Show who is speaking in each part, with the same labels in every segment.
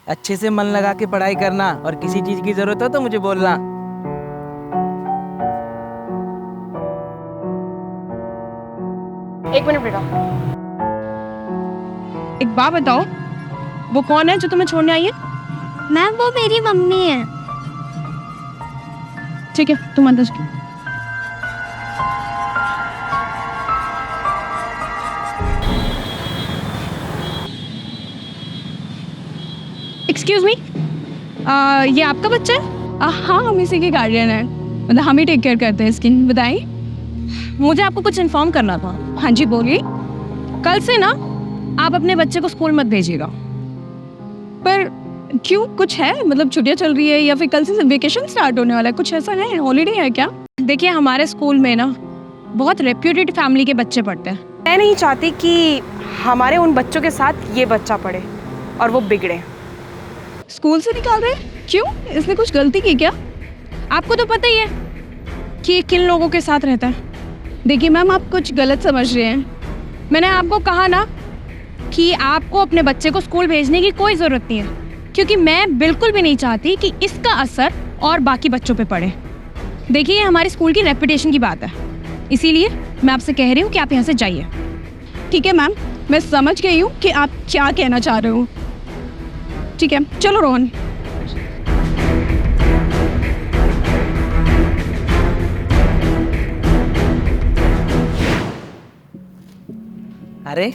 Speaker 1: अच्छे से मन लगा के पढ़ाई करना, और किसी चीज की जरूरत हो तो मुझे बोलना।
Speaker 2: एक मिनट बेटा।
Speaker 3: एक बात बताओ, वो कौन है जो तुम्हें छोड़ने आई है?
Speaker 4: मैम वो मेरी मम्मी है।
Speaker 3: ठीक है, तुम अंदर जाओ। एक्सक्यूज मी, ये आपका बच्चा है? हाँ, हम इसी के गार्डियन हैं, मतलब हम ही टेक केयर करते हैं इसकी। बताइए।
Speaker 2: मुझे आपको कुछ इन्फॉर्म करना था।
Speaker 3: हाँ जी बोलिए।
Speaker 2: कल से ना आप अपने बच्चे को स्कूल मत भेजिएगा।
Speaker 3: पर क्यों, कुछ है? मतलब छुट्टियां चल रही है या फिर कल से वेकेशन स्टार्ट होने वाला है, कुछ ऐसा है? हॉलीडे है क्या?
Speaker 2: देखिए, हमारे स्कूल में ना बहुत रेप्यूटेड फैमिली के बच्चे पढ़ते हैं। मैं नहीं चाहती कि हमारे उन बच्चों के साथ ये बच्चा पढ़े और वो बिगड़े।
Speaker 3: स्कूल से निकाल रहे हैं? क्यों, इसने कुछ गलती की क्या?
Speaker 2: आपको तो पता ही है कि ये किन लोगों के साथ रहता है।
Speaker 3: देखिए मैम, आप कुछ गलत समझ रहे हैं।
Speaker 2: मैंने आपको कहा ना कि आपको अपने बच्चे को स्कूल भेजने की कोई ज़रूरत नहीं है, क्योंकि मैं बिल्कुल भी नहीं चाहती कि इसका असर और बाकी बच्चों पे पड़े। देखिए, ये हमारे स्कूल की रेपुटेशन की बात है, इसीलिए मैं आपसे कह रही हूँ कि आप यहाँ से जाइए।
Speaker 3: ठीक है मैम, मैं समझ गई हूँ कि आप क्या कहना चाह रहे हो। ठीक है, चलो रोहन।
Speaker 1: अरे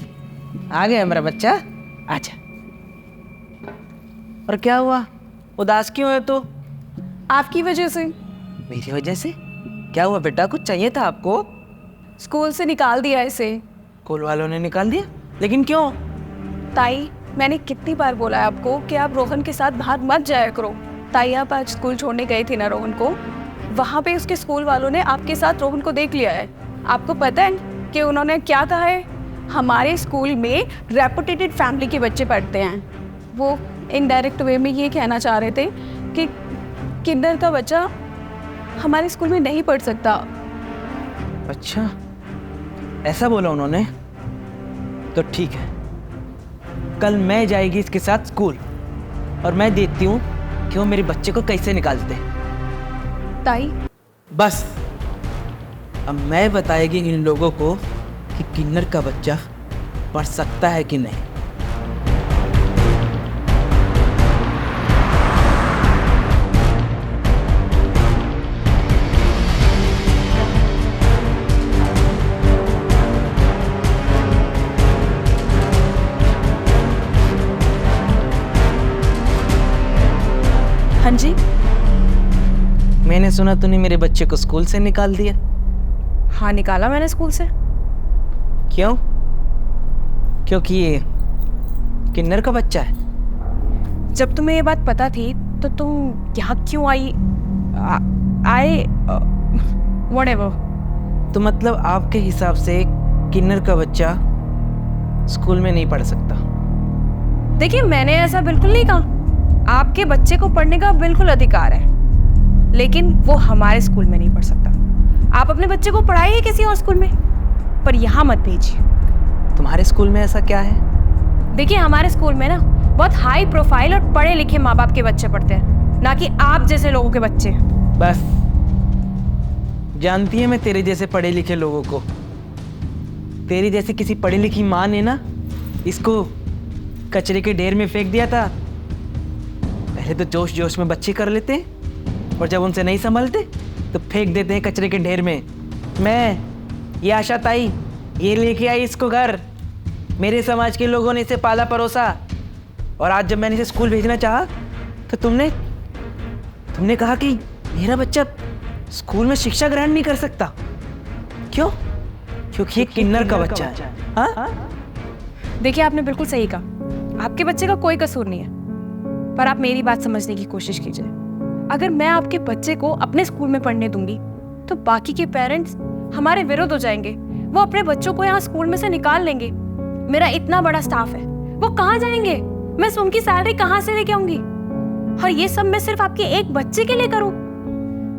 Speaker 1: आ गया मेरा बच्चा, आजा। और क्या हुआ, उदास क्यों है तू?
Speaker 2: आपकी वजह से।
Speaker 1: मेरी वजह से? क्या हुआ बेटा, कुछ चाहिए था आपको?
Speaker 2: स्कूल से निकाल दिया इसे।
Speaker 1: स्कूल वालों ने निकाल दिया? लेकिन क्यों?
Speaker 2: ताई, मैंने कितनी बार बोला है आपको कि आप रोहन के साथ बाहर मत जाया करो। ताई, आप आज स्कूल छोड़ने गए थे ना रोहन को, वहाँ पे उसके स्कूल वालों ने आपके साथ रोहन को देख लिया है। आपको पता है कि उन्होंने क्या कहा है? हमारे स्कूल में रेपुटेटेड फैमिली के बच्चे पढ़ते हैं। वो इनडायरेक्ट वे में ये कहना चाह रहे थे कि किंडर का बच्चा हमारे स्कूल में नहीं पढ़ सकता।
Speaker 1: अच्छा, ऐसा बोला उन्होंने? तो ठीक है, कल मैं जाएगी इसके साथ स्कूल, और मैं देखती हूँ कि वो मेरे बच्चे को कैसे निकालते।
Speaker 2: ताई,
Speaker 1: बस अब मैं बताएगी इन लोगों को कि किन्नर का बच्चा पढ़ सकता है कि नहीं।
Speaker 2: हाँ जी।
Speaker 1: मैंने सुना तूने मेरे बच्चे को स्कूल से निकाल दिया।
Speaker 2: हाँ, निकाला मैंने स्कूल से।
Speaker 1: क्यों? क्योंकि ये किन्नर का बच्चा है?
Speaker 2: जब तुम्हें ये बात पता थी तो तुम यहाँ क्यों आई? व्हाटएवर।
Speaker 1: तो मतलब आपके हिसाब से किन्नर का बच्चा स्कूल में नहीं पढ़ सकता?
Speaker 2: देखिए, मैंने ऐसा बिल्कुल नहीं कहा। आपके बच्चे को पढ़ने का बिल्कुल अधिकार है, लेकिन वो हमारे स्कूल में नहीं पढ़ सकता। आप अपने बच्चे को पढ़ाइए किसी और स्कूल में, पर यहाँ मत भेजिए।
Speaker 1: तुम्हारे स्कूल में ऐसा क्या है?
Speaker 2: देखिए, हमारे स्कूल में ना बहुत हाई प्रोफाइल और पढ़े लिखे माँ बाप के बच्चे पढ़ते हैं, ना कि आप जैसे लोगों के बच्चे।
Speaker 1: बस, जानती है मैं तेरे जैसे पढ़े लिखे लोगों को। तेरी जैसी किसी पढ़ी लिखी माँ ने ना इसको कचरे के ढेर में फेंक दिया था। पहले तो जोश जोश में बच्चे कर लेते हैं, और जब उनसे नहीं संभलते तो फेंक देते हैं कचरे के ढेर में। ये आशा ताई ये लेके आई इसको घर। मेरे समाज के लोगों ने इसे पाला परोसा, और आज जब मैंने इसे स्कूल भेजना चाहा तो तुमने कहा कि मेरा बच्चा स्कूल में शिक्षा ग्रहण नहीं कर सकता। क्यों? क्योंकि ये किन्नर का बच्चा है। हाँ?
Speaker 2: देखिए, आपने बिल्कुल सही कहा। आपके बच्चे का कोई कसूर नहीं है, पर आप मेरी बात समझने की कोशिश कीजिए। अगर मैं आपके बच्चे को अपने स्कूल में पढ़ने दूंगी तो बाकी के पेरेंट्स हमारे विरुद्ध हो जाएंगे। वो अपने बच्चों को यहाँ स्कूल में से निकाल लेंगे। मेरा इतना बड़ा स्टाफ है, वो कहाँ जाएंगे? मैं उनकी सैलरी कहाँ से लेके आऊंगी? और ये सब मैं सिर्फ आपके एक बच्चे के लिए करूं।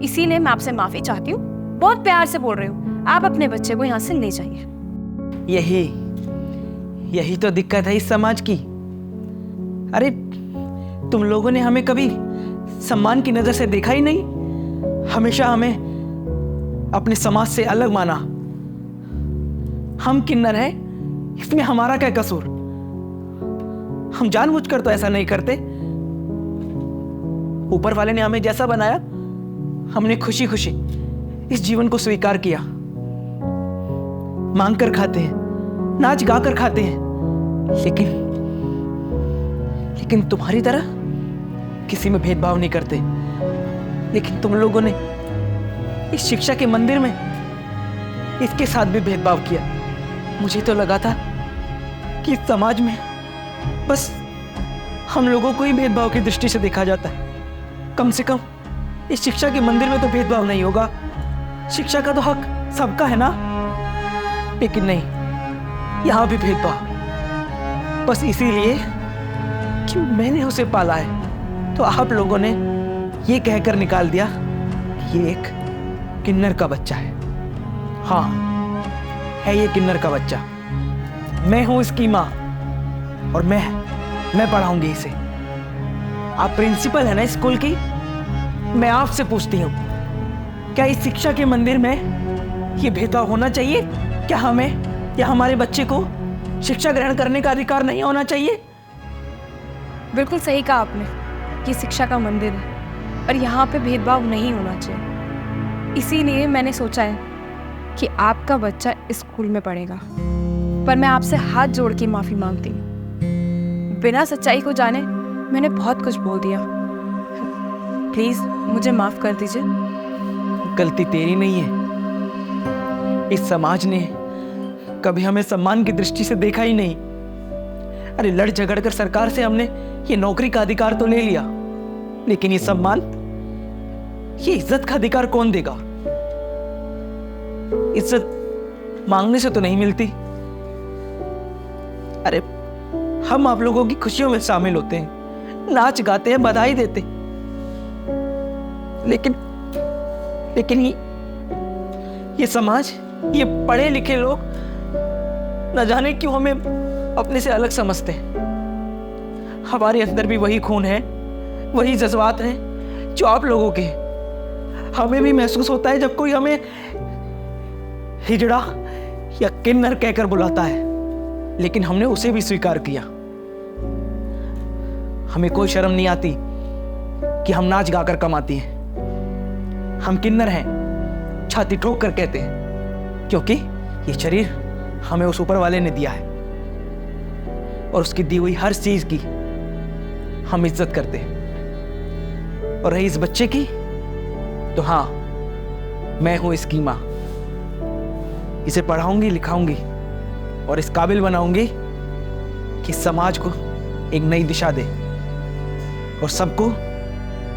Speaker 2: इसीलिए मैं आपसे माफी चाहती हूँ, बहुत प्यार से बोल रही हूँ। आप अपने बच्चे को यहाँ से ले जाइए। यही
Speaker 1: तो दिक्कत है इस समाज की। अरे तुम लोगों ने हमें कभी सम्मान की नजर से देखा ही नहीं, हमेशा हमें अपने समाज से अलग माना। हम किन्नर हैं, इसमें हमारा क्या कसूर? हम जानबूझकर तो ऐसा नहीं करते। ऊपर वाले ने हमें जैसा बनाया, हमने खुशी खुशी इस जीवन को स्वीकार किया। मांग कर खाते हैं, नाच गा कर खाते हैं, लेकिन तुम्हारी तरह किसी में भेदभाव नहीं करते। लेकिन तुम लोगों ने इस शिक्षा के मंदिर में इसके साथ भी भेदभाव किया। मुझे तो लगा था कि इस समाज में बस हम लोगों को ही भेदभाव की दृष्टि से देखा जाता है। कम से कम इस शिक्षा के मंदिर में तो भेदभाव नहीं होगा। शिक्षा का तो हक सबका है ना। लेकिन नहीं, यहां भी भेदभाव, बस इसीलिए कि मैंने उसे पाला है। तो आप लोगों ने ये कहकर निकाल दिया कि ये एक किन्नर का बच्चा है। हाँ, है ये किन्नर का बच्चा। मैं हूं इसकी माँ और मैं पढ़ाऊंगी इसे। आप प्रिंसिपल है ना स्कूल की, मैं आपसे पूछती हूँ, क्या इस शिक्षा के मंदिर में ये भेदभाव होना चाहिए? क्या हमें या हमारे बच्चे को शिक्षा ग्रहण करने का अधिकार नहीं होना चाहिए?
Speaker 2: बिल्कुल सही कहा आपने कि शिक्षा का मंदिर है और यहाँ पे भेदभाव नहीं होना चाहिए। इसीलिए मैंने सोचा है कि आपका बच्चा इस स्कूल में पढ़ेगा। पर मैं आपसे हाथ जोड़ के माफ़ी मांगती हूँ। बिना सच्चाई को जाने मैंने बहुत कुछ बोल दिया। प्लीज़ मुझे माफ़ कर दीजिए।
Speaker 1: गलती तेरी नहीं है। इस समाज ने कभी हमें सम्मान की दृष्टि से देखा ही नहीं। अरे लड़ झगड़ कर सरकार से हमने ये नौकरी का अधिकार तो ले लिया, लेकिन ये सम्मान, ये इज्जत का अधिकार कौन देगा? इज्जत मांगने से तो नहीं मिलती। अरे हम आप लोगों की खुशियों में शामिल होते हैं, नाच गाते हैं, बधाई देते, लेकिन ये समाज, ये पढ़े लिखे लोग न जाने क्यों हमें अपने से अलग समझते हैं। हमारे अंदर भी वही खून है, वही जज्बात हैं जो आप लोगों के हैं। हमें भी महसूस होता है जब कोई हमें हिजड़ा या किन्नर कहकर बुलाता है, लेकिन हमने उसे भी स्वीकार किया। हमें कोई शर्म नहीं आती कि हम नाच गाकर कमाती हैं। हम किन्नर हैं, छाती ठोक कर कहते हैं, क्योंकि ये शरीर हमें उस ऊपर वाले ने दिया है और उसकी दी हुई हर चीज की हम इज्जत करते हैं। और रही इस बच्चे की, तो हाँ, मैं हूं इसकी मां। इसे पढ़ाऊंगी, लिखाऊंगी और इस काबिल बनाऊंगी कि समाज को एक नई दिशा दे और सबको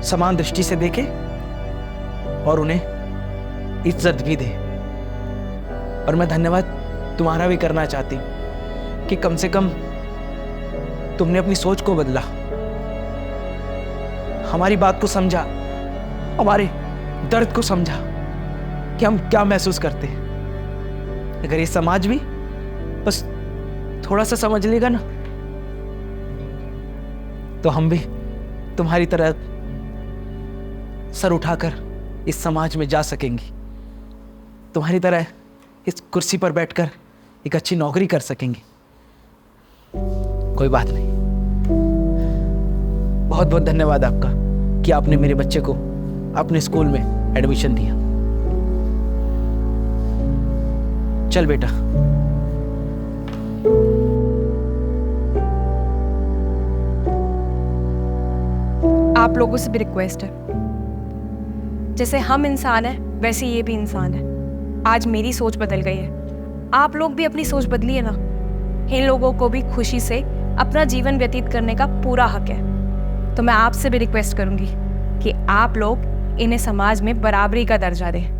Speaker 1: समान दृष्टि से देखे और उन्हें इज्जत भी दे। और मैं धन्यवाद तुम्हारा भी करना चाहती हूं कि कम से कम तुमने अपनी सोच को बदला, हमारी बात को समझा, हमारे दर्द को समझा कि हम क्या महसूस करते हैं। अगर ये समाज भी बस थोड़ा सा समझ लेगा ना, तो हम भी तुम्हारी तरह सर उठाकर इस समाज में जा सकेंगे, तुम्हारी तरह इस कुर्सी पर बैठकर एक अच्छी नौकरी कर सकेंगे। कोई बात नहीं। बहुत बहुत धन्यवाद आपका कि आपने मेरे बच्चे को अपने स्कूल में एडमिशन दिया। चल बेटा।
Speaker 2: आप लोगों से भी रिक्वेस्ट है, जैसे हम इंसान हैं वैसे ये भी इंसान है। आज मेरी सोच बदल गई है, आप लोग भी अपनी सोच बदलिए ना। इन लोगों को भी खुशी से अपना जीवन व्यतीत करने का पूरा हक है। तो मैं आपसे भी रिक्वेस्ट करूंगी कि आप लोग इन्हें समाज में बराबरी का दर्जा दें।